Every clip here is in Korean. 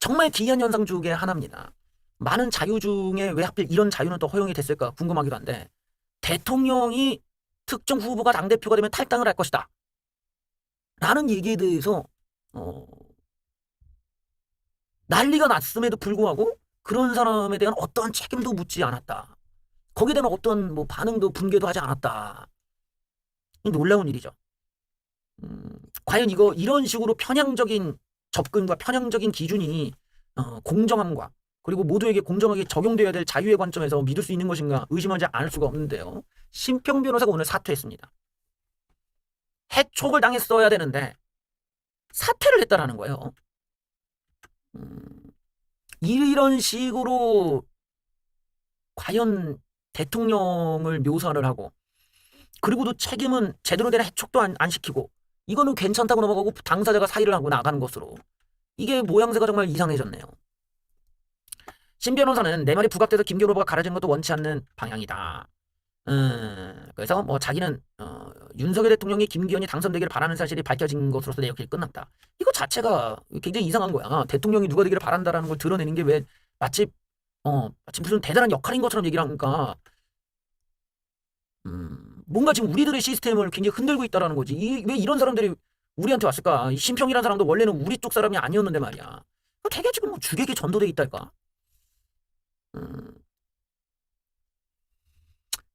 정말 기이한 현상 중에 하나입니다. 많은 자유 중에 왜 하필 이런 자유는 또 허용이 됐을까 궁금하기도 한데, 대통령이 특정 후보가 당대표가 되면 탈당을 할 것이다 라는 얘기에 대해서 난리가 났음에도 불구하고 그런 사람에 대한 어떠한 책임도 묻지 않았다. 거기에 대한 어떤 뭐 반응도 분개도 하지 않았다. 놀라운 일이죠. 과연 이런 식으로 편향적인 접근과 편향적인 기준이 공정함과 그리고 모두에게 공정하게 적용되어야 될 자유의 관점에서 믿을 수 있는 것인가 의심하지 않을 수가 없는데요. 심평 변호사가 오늘 사퇴했습니다. 해촉을 당했어야 되는데 사퇴를 했다라는 거예요. 이런 식으로 과연 대통령을 묘사를 하고, 그리고도 책임은 제대로 된 해촉도 안 시키고, 이거는 괜찮다고 넘어가고 당사자가 사의를 하고 나가는 것으로, 이게 모양새가 정말 이상해졌네요. 신 변호사는 내 말이 부각돼서 김기현 후보가 갈아지는 것도 원치 않는 방향이다. 그래서 뭐 자기는 윤석열 대통령이 김기현이 당선되기를 바라는 사실이 밝혀진 것으로서 내 역할이 끝났다. 이거 자체가 굉장히 이상한 거야. 대통령이 누가 되기를 바란다라는 걸 드러내는 게 왜 마치 무슨 대단한 역할인 것처럼 얘기를 하니까 뭔가 지금 우리들의 시스템을 굉장히 흔들고 있다라는 거지. 왜 이런 사람들이 우리한테 왔을까? 이 심평이라는 사람도 원래는 우리 쪽 사람이 아니었는데 말이야. 되게 지금 뭐 주객이 전도돼 있달까?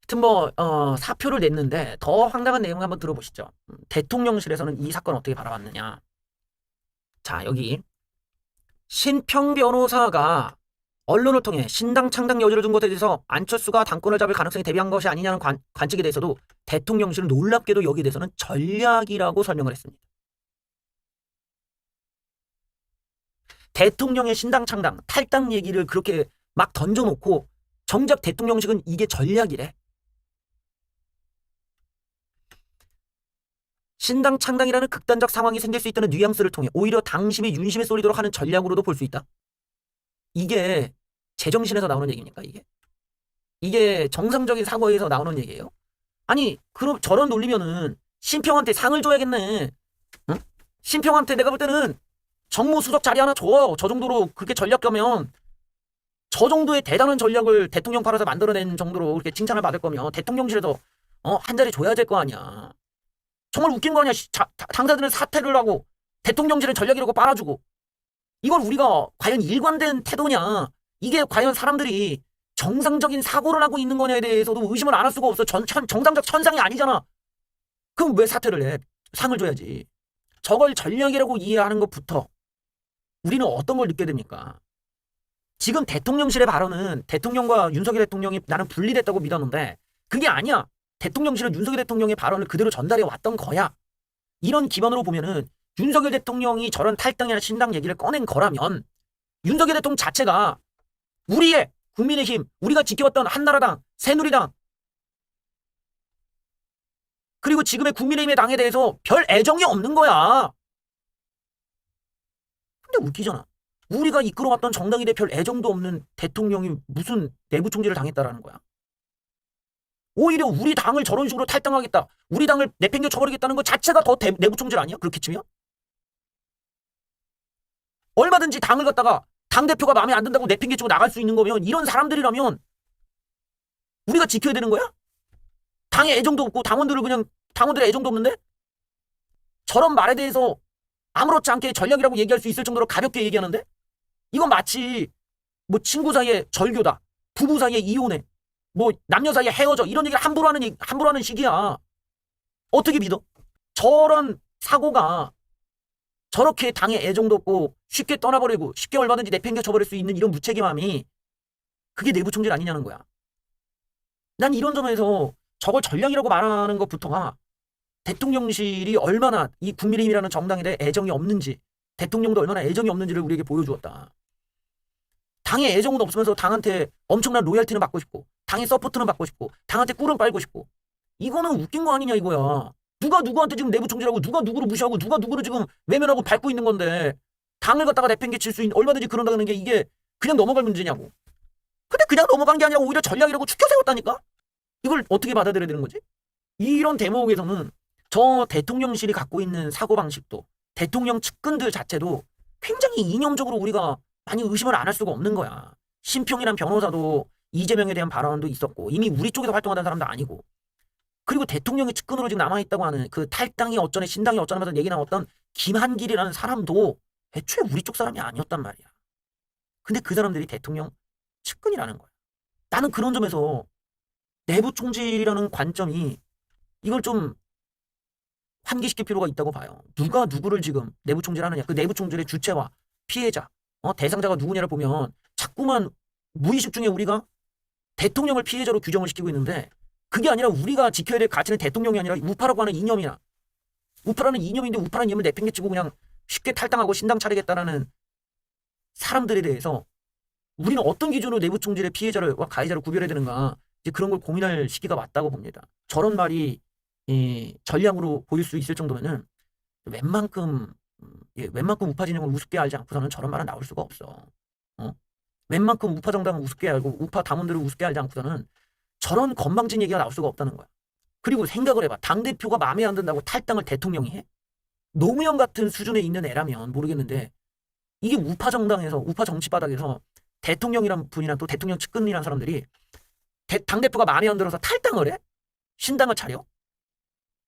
하여튼 사표를 냈는데 더 황당한 내용을 한번 들어보시죠. 대통령실에서는 이 사건 어떻게 바라봤느냐. 자, 여기 신평 변호사가 언론을 통해 신당 창당 여지를 둔 것에 대해서 안철수가 당권을 잡을 가능성이 대비한 것이 아니냐는 관측에 대해서도 대통령실은 놀랍게도 여기에 대해서는 전략이라고 설명을 했습니다. 대통령의 신당 창당, 탈당 얘기를 그렇게 막 던져놓고 정작 대통령실은 이게 전략이래. 신당 창당이라는 극단적 상황이 생길 수 있다는 뉘앙스를 통해 오히려 당심이 윤심에 쏠리도록 하는 전략으로도 볼 수 있다. 이게 제정신에서 나오는 얘기입니까? 이게 정상적인 사고에서 나오는 얘기예요? 아니, 그럼 저런 논리면은 신평한테 상을 줘야겠네. 응? 신평한테 내가 볼 때는 정무수석 자리 하나 줘. 저 정도로 그렇게 전략가면, 저 정도의 대단한 전략을 대통령 팔아서 만들어낸 정도로 그렇게 칭찬을 받을 거면 대통령실에서 한 자리 줘야 될 거 아니야. 정말 웃긴 거 아니야. 당사자들은 사퇴를 하고 대통령실은 전략이라고 빨아주고, 이걸 우리가 과연 일관된 태도냐, 이게 과연 사람들이 정상적인 사고를 하고 있는 거냐에 대해서도 의심을 안 할 수가 없어. 정상적 천상이 아니잖아. 그럼 왜 사퇴를 해? 상을 줘야지. 저걸 전략이라고 이해하는 것부터 우리는 어떤 걸 느껴야 됩니까? 지금 대통령실의 발언은 대통령과 윤석열 대통령이 나는 분리됐다고 믿었는데 그게 아니야. 대통령실은 윤석열 대통령의 발언을 그대로 전달해 왔던 거야. 이런 기반으로 보면은 윤석열 대통령이 저런 탈당이나 신당 얘기를 꺼낸 거라면 윤석열 대통령 자체가 우리의 국민의힘, 우리가 지켜왔던 한나라당, 새누리당, 그리고 지금의 국민의힘의 당에 대해서 별 애정이 없는 거야. 근데 웃기잖아. 우리가 이끌어왔던 정당에 대해 별 애정도 없는 대통령이 무슨 내부 총질을 당했다라는 거야. 오히려 우리 당을 저런 식으로 탈당하겠다, 우리 당을 내팽겨 쳐버리겠다는 것 자체가 더 내부 총질 아니야? 그렇게 치면? 얼마든지 당을 갖다가 당대표가 마음에 안 든다고 내팽개치고 나갈 수 있는 거면, 이런 사람들이라면 우리가 지켜야 되는 거야? 당에 애정도 없고 당원들의 애정도 없는데 저런 말에 대해서 아무렇지 않게 전략이라고 얘기할 수 있을 정도로 가볍게 얘기하는데, 이건 마치 뭐 친구 사이에 절교다, 부부 사이에 이혼해, 뭐 남녀 사이에 헤어져, 이런 얘기를 함부로 하는 식이야. 어떻게 믿어? 저런 사고가 저렇게 당에 애정도 없고 쉽게 떠나버리고 쉽게 얼마든지 내팽겨 쳐버릴 수 있는 이런 무책임함이, 그게 내부 총질 아니냐는 거야. 난 이런 점에서 저걸 전략이라고 말하는 것부터가 대통령실이 얼마나 이 국민의힘이라는 정당에 대해 애정이 없는지, 대통령도 얼마나 애정이 없는지를 우리에게 보여주었다. 당에 애정도 없으면서 당한테 엄청난 로열티는 받고 싶고, 당의 서포트는 받고 싶고, 당한테 꿀은 빨고 싶고, 이거는 웃긴 거 아니냐 이거야. 누가 누구한테 지금 내부 총질하고, 누가 누구를 무시하고, 누가 누구를 지금 외면하고 밟고 있는 건데, 당을 갖다가 내팽개칠 수 있는, 얼마든지 그런다는 게 이게 그냥 넘어갈 문제냐고. 근데 그냥 넘어간 게 아니라 오히려 전략이라고 추켜 세웠다니까? 이걸 어떻게 받아들여야 되는 거지? 이런 대목에서는 저 대통령실이 갖고 있는 사고방식도, 대통령 측근들 자체도 굉장히 이념적으로 우리가 많이 의심을 안 할 수가 없는 거야. 심평이란 변호사도 이재명에 대한 발언도 있었고 이미 우리 쪽에서 활동하던 사람도 아니고 그리고 대통령의 측근으로 지금 남아있다고 하는 그 탈당이 어쩌네 신당이 어쩌면서 얘기 나왔던 김한길이라는 사람도 애초에 우리 쪽 사람이 아니었단 말이야. 근데 그 사람들이 대통령 측근이라는 거야. 나는 그런 점에서 내부 총질이라는 관점이 이걸 좀 환기시킬 필요가 있다고 봐요. 누가 누구를 지금 내부 총질하느냐. 그 내부 총질의 주체와 피해자, 대상자가 누구냐를 보면 자꾸만 무의식 중에 우리가 대통령을 피해자로 규정을 시키고 있는데 그게 아니라 우리가 지켜야 될 가치는 대통령이 아니라 우파라고 하는 이념이나 우파라는 이념인데 우파라는 이념을 내팽개치고 그냥 쉽게 탈당하고 신당 차리겠다라는 사람들에 대해서 우리는 어떤 기준으로 내부 총질의 피해자와 가해자를 구별해야 되는가 이제 그런 걸 고민할 시기가 왔다고 봅니다. 저런 말이 전략으로 보일 수 있을 정도면은 웬만큼 우파 진영을 우습게 알지 않고서는 저런 말은 나올 수가 없어. 웬만큼 우파 정당을 우습게 알고 우파 당원들을 우습게 알지 않고서는 저런 건방진 얘기가 나올 수가 없다는 거야. 그리고 생각을 해봐. 당대표가 마음에 안 든다고 탈당을 대통령이 해? 노무현 같은 수준에 있는 애라면 모르겠는데 이게 우파 정당에서 우파 정치 바닥에서 대통령이란 분이랑 또 대통령 측근이란 사람들이 당대표가 마음에 안 들어서 탈당을 해? 신당을 차려?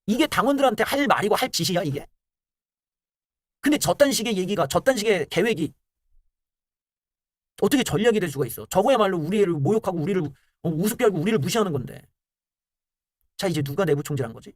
이게 당원들한테 할 말이고 할 짓이야 이게? 근데 저딴 식의 얘기가 저딴 식의 계획이 어떻게 전략이 될 수가 있어? 저거야말로 우리를 모욕하고 우리를 우습게 알고 우리를 무시하는 건데. 자 이제 누가 내부 총질한 거지?